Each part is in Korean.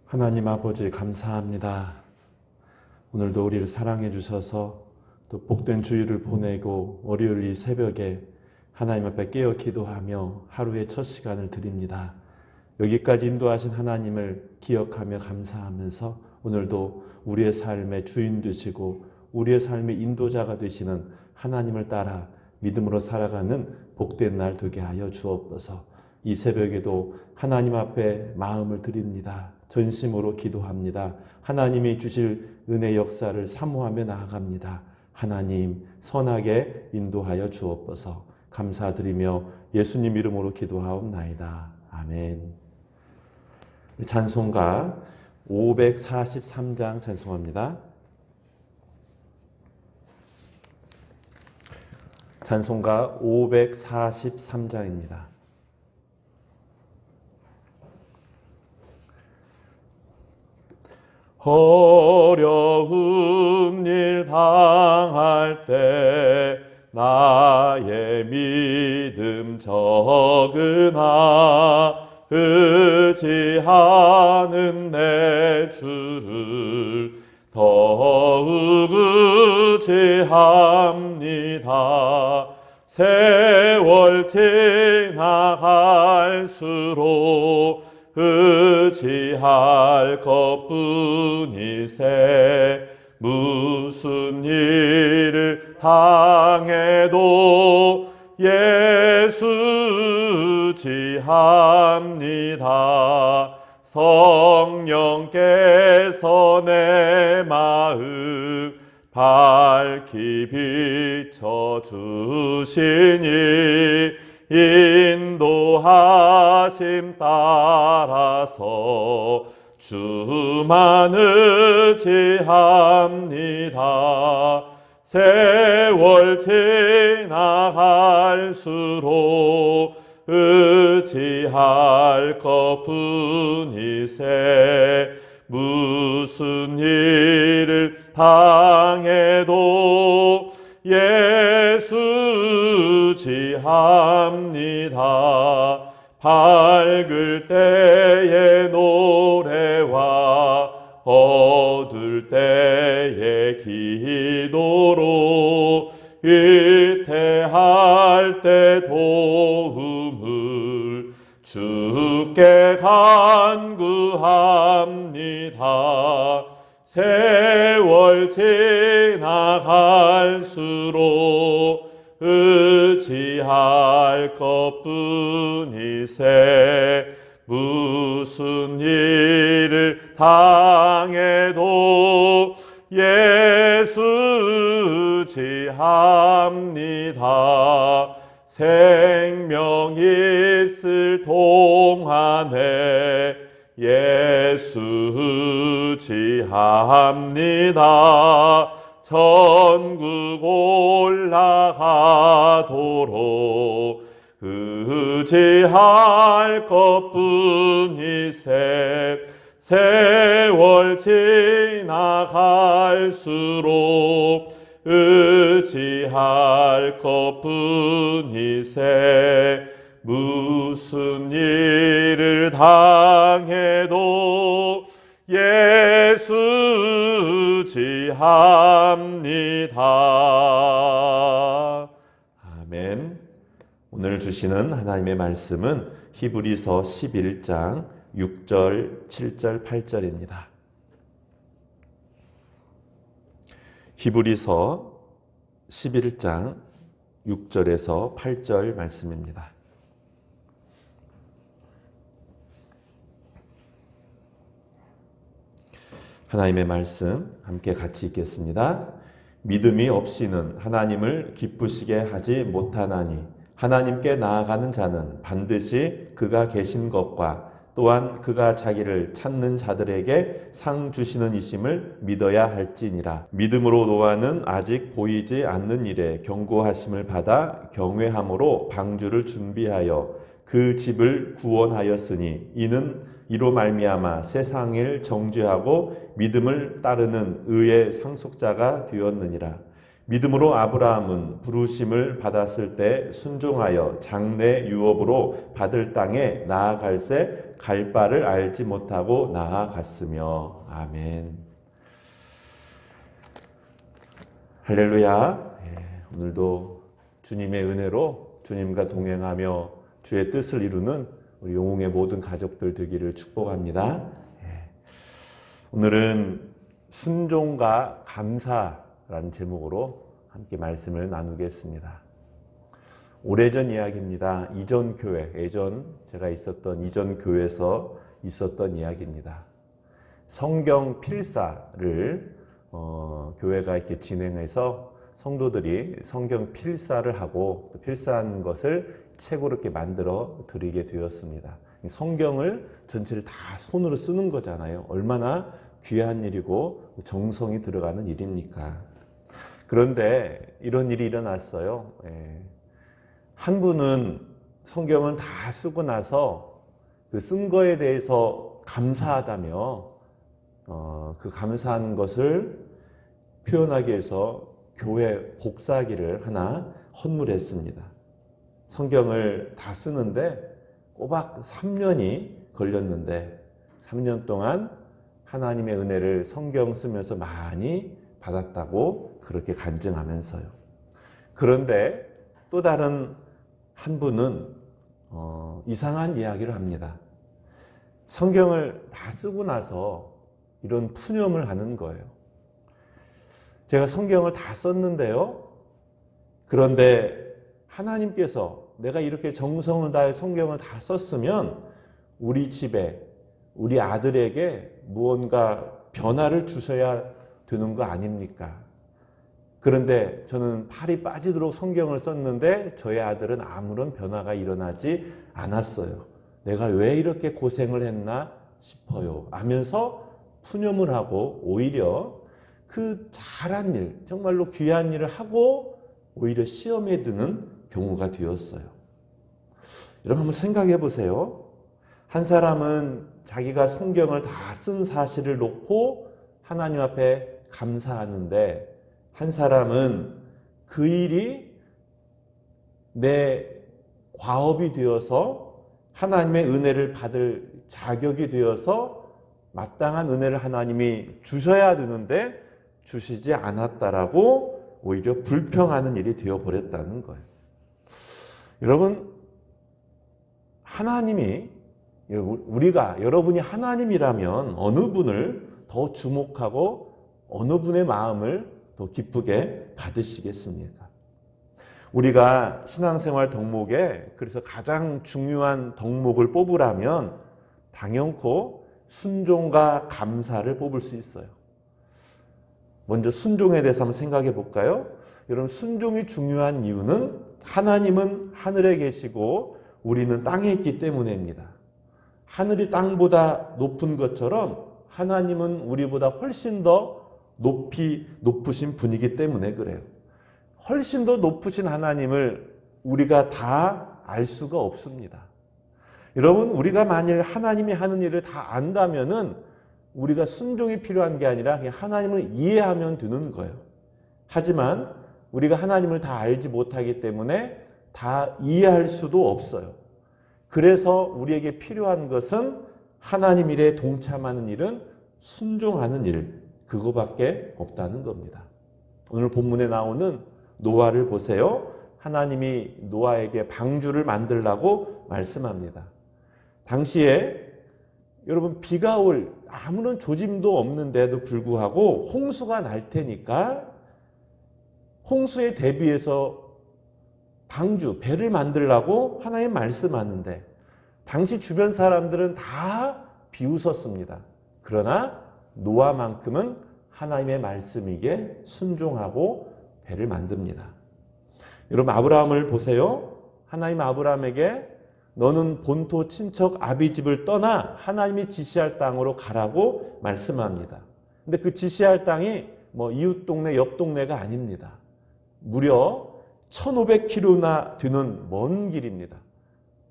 하나님 아버지 감사합니다. 오늘도 우리를 사랑해 주셔서 또 복된 주일을 보내고 월요일 이 새벽에 하나님 앞에 깨어 기도하며 하루의 첫 시간을 드립니다. 여기까지 인도하신 하나님을 기억하며 감사하면서 오늘도 우리의 삶의 주인 되시고 우리의 삶의 인도자가 되시는 하나님을 따라 믿음으로 살아가는 복된 날 되게 하여 주옵소서. 이 새벽에도 하나님 앞에 마음을 드립니다. 전심으로 기도합니다. 하나님이 주실 은혜 역사를 사모하며 나아갑니다. 하나님 선하게 인도하여 주옵소서. 감사드리며 예수님 이름으로 기도하옵나이다. 아멘. 찬송가 543장 찬송합니다. 찬송가 543장입니다. 어려운 일 당할 때 나의 믿음 적으나 의지하는 내 주를 더욱 의지합니다. 세월 지나갈수록 의지할 것뿐이세 무슨 일을 당해도 예수 지합니다. 성령께서 내 마음 밝히 비춰주시니 인도하심 따라서 주만 의지합니다. 세월 지나갈수록 의지할 것뿐이세 무슨 일을 당해도 예수 지합니다. 밝을 때의 노래와 어두울 때의 기도로 위태할 때 도움을 주께 간구합니다. 세월 지나갈수록 의지할 것뿐이세 무슨 일을 당해도 예수 지합니다. 생명 있을 동안에 예수 지합니다. 천국 올라가도록 의지할 것뿐이세 세월 지나갈수록 의지할 것뿐이세 무슨 일을 당해도 예수 지합니다. 아멘. 오늘 주시는 하나님의 말씀은 히브리서 11장 6절, 7절, 8절입니다. 히브리서 11장 6절에서 8절 말씀입니다. 하나님의 말씀 함께 같이 읽겠습니다. 믿음이 없이는 하나님을 기쁘시게 하지 못하나니 하나님께 나아가는 자는 반드시 그가 계신 것과 또한 그가 자기를 찾는 자들에게 상 주시는 이심을 믿어야 할지니라. 믿음으로 노아는 아직 보이지 않는 일에 경고하심을 받아 경외함으로 방주를 준비하여 그 집을 구원하였으니 이로 말미암아 세상을 정죄하고 믿음을 따르는 의의 상속자가 되었느니라. 믿음으로 아브라함은 부르심을 받았을 때 순종하여 장래 유업으로 받을 땅에 나아갈새 갈 바를 알지 못하고 나아갔으며. 아멘. 할렐루야. 오늘도 주님의 은혜로 주님과 동행하며 주의 뜻을 이루는 우리 영웅의 모든 가족들 되기를 축복합니다. 오늘은 순종과 감사라는 제목으로 함께 말씀을 나누겠습니다. 오래전 이야기입니다. 이전 교회, 예전 제가 있었던 이전 교회에서 있었던 이야기입니다. 성경 필사를 교회가 이렇게 진행해서 성도들이 성경 필사를 하고 또 필사한 것을 책으로 이렇게 만들어 드리게 되었습니다. 성경을 전체를 다 손으로 쓰는 거잖아요. 얼마나 귀한 일이고 정성이 들어가는 일입니까? 그런데 이런 일이 일어났어요. 한 분은 성경을 다 쓰고 나서 그 쓴 거에 대해서 감사하다며 그 감사하는 것을 표현하기 위해서 교회 복사기를 하나 헌물했습니다. 성경을 다 쓰는데 꼬박 3년이 걸렸는데 3년 동안 하나님의 은혜를 성경 쓰면서 많이 받았다고 그렇게 간증하면서요. 그런데 또 다른 한 분은 이상한 이야기를 합니다. 성경을 다 쓰고 나서 이런 푸념을 하는 거예요. 제가 성경을 다 썼는데요. 그런데 하나님께서 내가 이렇게 정성을 다해 성경을 다 썼으면 우리 집에 우리 아들에게 무언가 변화를 주셔야 되는 거 아닙니까? 그런데 저는 팔이 빠지도록 성경을 썼는데 저희 아들은 아무런 변화가 일어나지 않았어요. 내가 왜 이렇게 고생을 했나 싶어요. 하면서 푸념을 하고 오히려 그 잘한 일, 정말로 귀한 일을 하고 오히려 시험에 드는 경우가 되었어요. 여러분 한번 생각해 보세요. 한 사람은 자기가 성경을 다 쓴 사실을 놓고 하나님 앞에 감사하는데 한 사람은 그 일이 내 과업이 되어서 하나님의 은혜를 받을 자격이 되어서 마땅한 은혜를 하나님이 주셔야 되는데 주시지 않았다라고 오히려 불평하는 일이 되어버렸다는 거예요. 여러분, 하나님이 여러분이 하나님이라면 어느 분을 더 주목하고 어느 분의 마음을 더 기쁘게 받으시겠습니까? 우리가 신앙생활 덕목에 그래서 가장 중요한 덕목을 뽑으라면 당연코 순종과 감사를 뽑을 수 있어요. 먼저 순종에 대해서 한번 생각해 볼까요? 여러분, 순종이 중요한 이유는 하나님은 하늘에 계시고 우리는 땅에 있기 때문입니다. 하늘이 땅보다 높은 것처럼 하나님은 우리보다 훨씬 더 높으신 분이기 때문에 그래요. 훨씬 더 높으신 하나님을 우리가 다 알 수가 없습니다. 여러분, 우리가 만일 하나님이 하는 일을 다 안다면은 우리가 순종이 필요한 게 아니라 그냥 하나님을 이해하면 되는 거예요. 하지만 우리가 하나님을 다 알지 못하기 때문에 다 이해할 수도 없어요. 그래서 우리에게 필요한 것은 하나님 일에 동참하는 일은 순종하는 일, 그거밖에 없다는 겁니다. 오늘 본문에 나오는 노아를 보세요. 하나님이 노아에게 방주를 만들라고 말씀합니다. 당시에 여러분 비가 올 아무런 조짐도 없는데도 불구하고 홍수가 날 테니까 홍수에 대비해서 방주, 배를 만들라고 하나님 말씀하는데 당시 주변 사람들은 다 비웃었습니다. 그러나 노아만큼은 하나님의 말씀이기에 순종하고 배를 만듭니다. 여러분 아브라함을 보세요. 하나님 아브라함에게 너는 본토 친척 아비집을 떠나 하나님이 지시할 땅으로 가라고 말씀합니다. 근데 그 지시할 땅이 이웃 동네, 옆 동네가 아닙니다. 무려 1500km나 되는 먼 길입니다.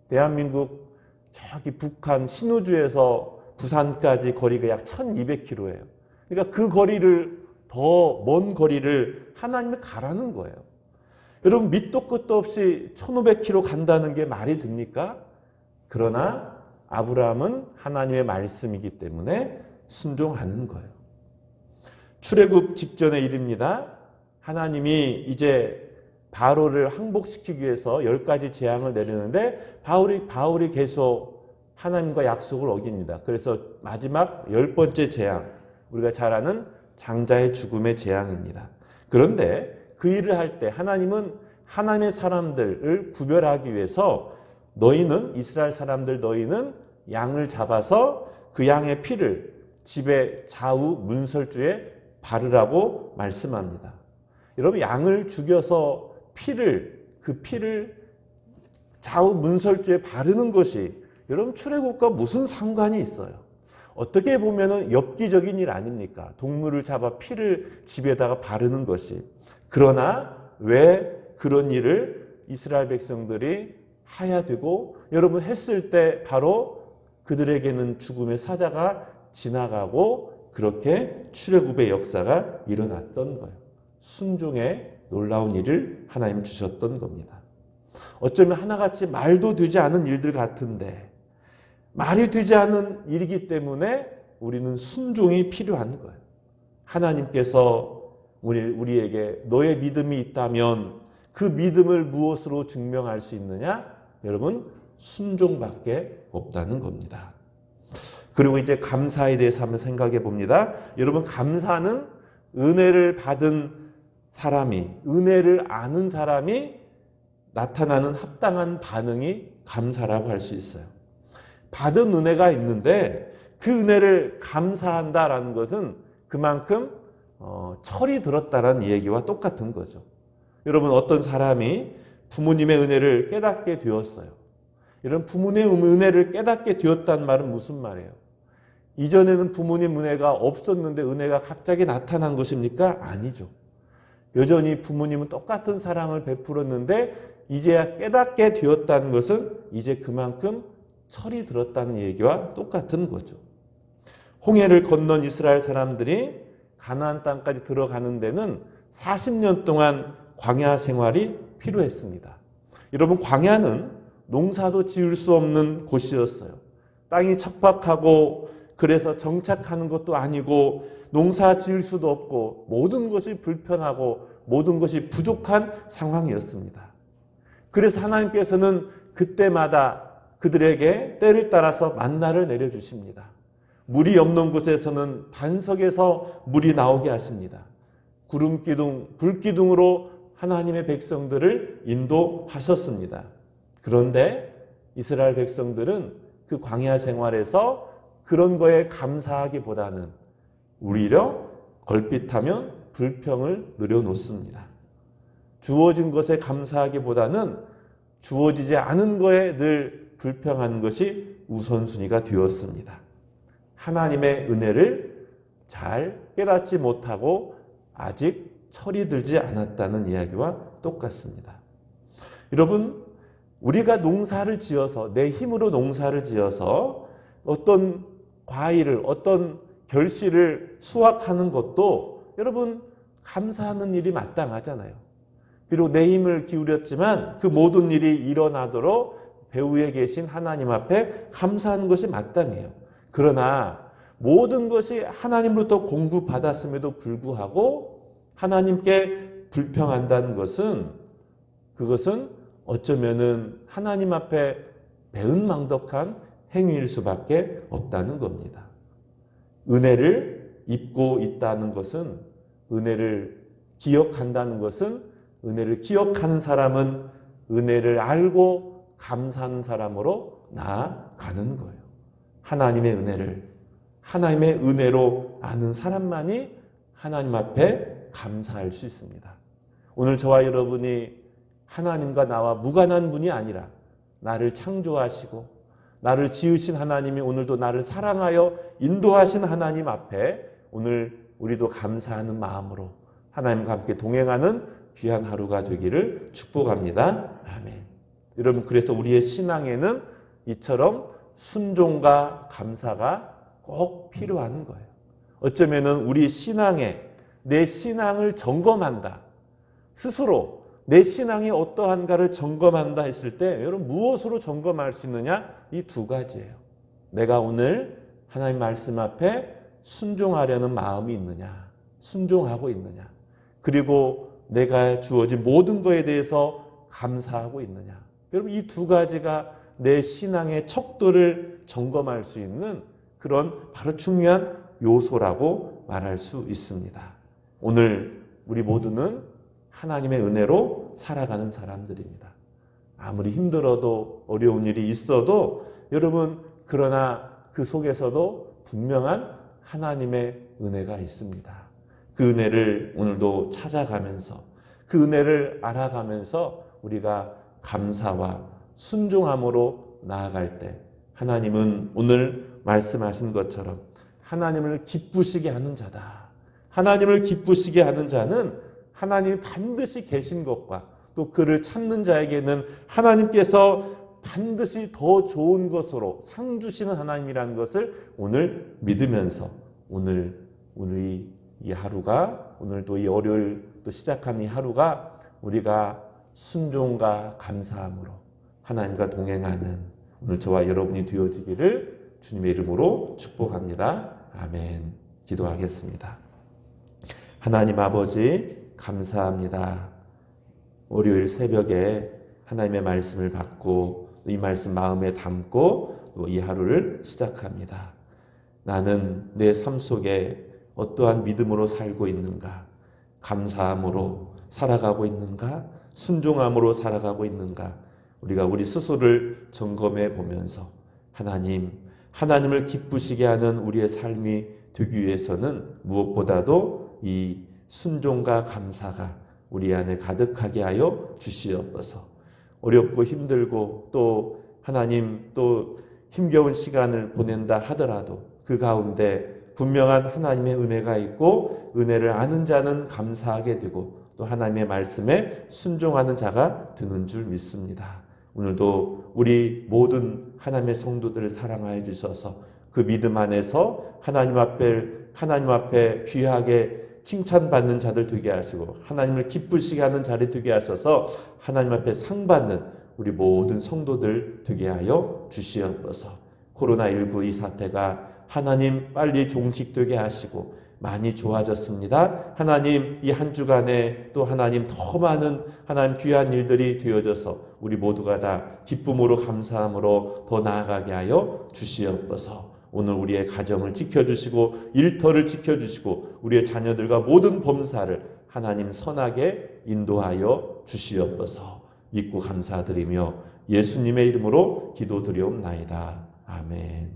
대한민국 저기 북한 신우주에서 부산까지 거리가 약 1200km예요. 그러니까 그 거리를 더 먼 거리를 하나님이 가라는 거예요. 여러분, 밑도 끝도 없이 1500km 간다는 게 말이 됩니까? 그러나 아브라함은 하나님의 말씀이기 때문에 순종하는 거예요. 출애굽 직전의 일입니다. 하나님이 이제 바로를 항복시키기 위해서 10가지 재앙을 내리는데 바울이 계속 하나님과 약속을 어깁니다. 그래서 마지막 10번째 재앙, 우리가 잘 아는 장자의 죽음의 재앙입니다. 그런데 그 일을 할 때 하나님은 하나님의 사람들을 구별하기 위해서 너희는, 이스라엘 사람들 너희는 양을 잡아서 그 양의 피를 집의 좌우 문설주에 바르라고 말씀합니다. 여러분, 양을 죽여서 그 피를 좌우 문설주에 바르는 것이 여러분 출애굽과 무슨 상관이 있어요? 어떻게 보면은 엽기적인 일 아닙니까? 동물을 잡아 피를 집에다가 바르는 것이. 그러나 왜 그런 일을 이스라엘 백성들이 해야 되고, 여러분 했을 때 바로 그들에게는 죽음의 사자가 지나가고 그렇게 출애굽의 역사가 일어났던 거예요. 순종의 놀라운 일을 하나님 주셨던 겁니다. 어쩌면 하나같이 말도 되지 않은 일들 같은데, 말이 되지 않은 일이기 때문에 우리는 순종이 필요한 거예요. 하나님께서 우리에게 너의 믿음이 있다면 그 믿음을 무엇으로 증명할 수 있느냐? 여러분, 순종밖에 없다는 겁니다. 그리고 이제 감사에 대해서 한번 생각해 봅니다. 여러분, 감사는 은혜를 받은 사람이, 은혜를 아는 사람이 나타나는 합당한 반응이 감사라고 할 수 있어요. 받은 은혜가 있는데 그 은혜를 감사한다라는 것은 그만큼 철이 들었다라는 얘기와 똑같은 거죠. 여러분, 어떤 사람이 부모님의 은혜를 깨닫게 되었어요. 이런 부모님의 은혜를 깨닫게 되었다는 말은 무슨 말이에요? 이전에는 부모님 은혜가 없었는데 은혜가 갑자기 나타난 것입니까? 아니죠. 여전히 부모님은 똑같은 사랑을 베풀었는데 이제야 깨닫게 되었다는 것은 이제 그만큼 철이 들었다는 얘기와 똑같은 거죠. 홍해를 건넌 이스라엘 사람들이 가나안 땅까지 들어가는 데는 40년 동안 광야 생활이 필요했습니다. 여러분, 광야는 농사도 지을 수 없는 곳이었어요. 땅이 척박하고 그래서 정착하는 것도 아니고 농사 지을 수도 없고 모든 것이 불편하고 모든 것이 부족한 상황이었습니다. 그래서 하나님께서는 그때마다 그들에게 때를 따라서 만나를 내려주십니다. 물이 없는 곳에서는 반석에서 물이 나오게 하십니다. 구름기둥, 불기둥으로 하나님의 백성들을 인도하셨습니다. 그런데 이스라엘 백성들은 그 광야 생활에서 그런 거에 감사하기보다는 오히려 걸핏하면 불평을 늘여놓습니다. 주어진 것에 감사하기보다는 주어지지 않은 거에 늘 불평하는 것이 우선순위가 되었습니다. 하나님의 은혜를 잘 깨닫지 못하고 아직 철이 들지 않았다는 이야기와 똑같습니다. 여러분, 우리가 농사를 지어서, 내 힘으로 농사를 지어서 어떤 과일을, 어떤 결실을 수확하는 것도 여러분 감사하는 일이 마땅하잖아요. 비록 내 힘을 기울였지만 그 모든 일이 일어나도록 배후에 계신 하나님 앞에 감사하는 것이 마땅해요. 그러나 모든 것이 하나님으로부터 공급받았음에도 불구하고 하나님께 불평한다는 것은, 그것은 어쩌면은 하나님 앞에 배은망덕한 행위일 수밖에 없다는 겁니다. 은혜를 입고 있다는 것은, 은혜를 기억한다는 것은, 은혜를 기억하는 사람은 은혜를 알고 감사하는 사람으로 나아가는 거예요. 하나님의 은혜를, 하나님의 은혜로 아는 사람만이 하나님 앞에 감사할 수 있습니다. 오늘 저와 여러분이 하나님과 나와 무관한 분이 아니라 나를 창조하시고 나를 지으신 하나님이 오늘도 나를 사랑하여 인도하신 하나님 앞에 오늘 우리도 감사하는 마음으로 하나님과 함께 동행하는 귀한 하루가 되기를 축복합니다. 아멘. 여러분, 그래서 우리의 신앙에는 이처럼 순종과 감사가 꼭 필요한 거예요. 어쩌면은 우리 신앙의 내 신앙을 점검한다. 스스로 내 신앙이 어떠한가를 점검한다 했을 때 여러분 무엇으로 점검할 수 있느냐? 이 두 가지예요. 내가 오늘 하나님 말씀 앞에 순종하려는 마음이 있느냐? 순종하고 있느냐? 그리고 내가 주어진 모든 것에 대해서 감사하고 있느냐? 여러분 이 두 가지가 내 신앙의 척도를 점검할 수 있는 그런 바로 중요한 요소라고 말할 수 있습니다. 오늘 우리 모두는 하나님의 은혜로 살아가는 사람들입니다. 아무리 힘들어도 어려운 일이 있어도 여러분 그러나 그 속에서도 분명한 하나님의 은혜가 있습니다. 그 은혜를 오늘도 찾아가면서 그 은혜를 알아가면서 우리가 감사와 순종함으로 나아갈 때 하나님은 오늘 말씀하신 것처럼 하나님을 기쁘시게 하는 자다. 하나님을 기쁘시게 하는 자는 하나님이 반드시 계신 것과 또 그를 찾는 자에게는 하나님께서 반드시 더 좋은 것으로 상 주시는 하나님이라는 것을 오늘 믿으면서 오늘 우리 이 하루가 오늘도 이 월요일 또 시작한 이 하루가 우리가 순종과 감사함으로 하나님과 동행하는 오늘 저와 여러분이 되어지기를 주님의 이름으로 축복합니다. 아멘. 기도하겠습니다. 하나님 아버지 감사합니다. 월요일 새벽에 하나님의 말씀을 받고 이 말씀 마음에 담고 또 이 하루를 시작합니다. 나는 내 삶 속에 어떠한 믿음으로 살고 있는가? 감사함으로 살아가고 있는가? 순종함으로 살아가고 있는가? 우리가 우리 스스로를 점검해 보면서 하나님을 기쁘시게 하는 우리의 삶이 되기 위해서는 무엇보다도 이 순종과 감사가 우리 안에 가득하게 하여 주시옵소서. 어렵고 힘들고 또 하나님 또 힘겨운 시간을 보낸다 하더라도 그 가운데 분명한 하나님의 은혜가 있고 은혜를 아는 자는 감사하게 되고 또 하나님의 말씀에 순종하는 자가 되는 줄 믿습니다. 오늘도 우리 모든 하나님의 성도들을 사랑하여 주셔서 그 믿음 안에서 하나님 앞에 귀하게 칭찬받는 자들 되게 하시고 하나님을 기쁘시게 하는 자리 되게 하셔서 하나님 앞에 상 받는 우리 모든 성도들 되게 하여 주시옵소서. 코로나19 이 사태가 하나님 빨리 종식되게 하시고 많이 좋아졌습니다. 하나님 이 한 주간에 또 하나님 더 많은 하나님 귀한 일들이 되어져서 우리 모두가 다 기쁨으로 감사함으로 더 나아가게 하여 주시옵소서. 오늘 우리의 가정을 지켜주시고 일터를 지켜주시고 우리의 자녀들과 모든 범사를 하나님 선하게 인도하여 주시옵소서. 믿고 감사드리며 예수님의 이름으로 기도드리옵나이다. 아멘.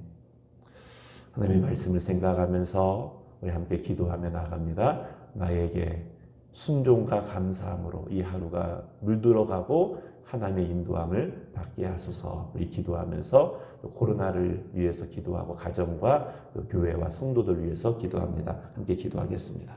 하나님의 말씀을 생각하면서 우리 함께 기도하며 나갑니다. 나에게 순종과 감사함으로 이 하루가 물들어가고 하나님의 인도함을 받게 하소서. 우리 기도하면서 코로나를 위해서 기도하고 가정과 교회와 성도들 위해서 기도합니다. 함께 기도하겠습니다.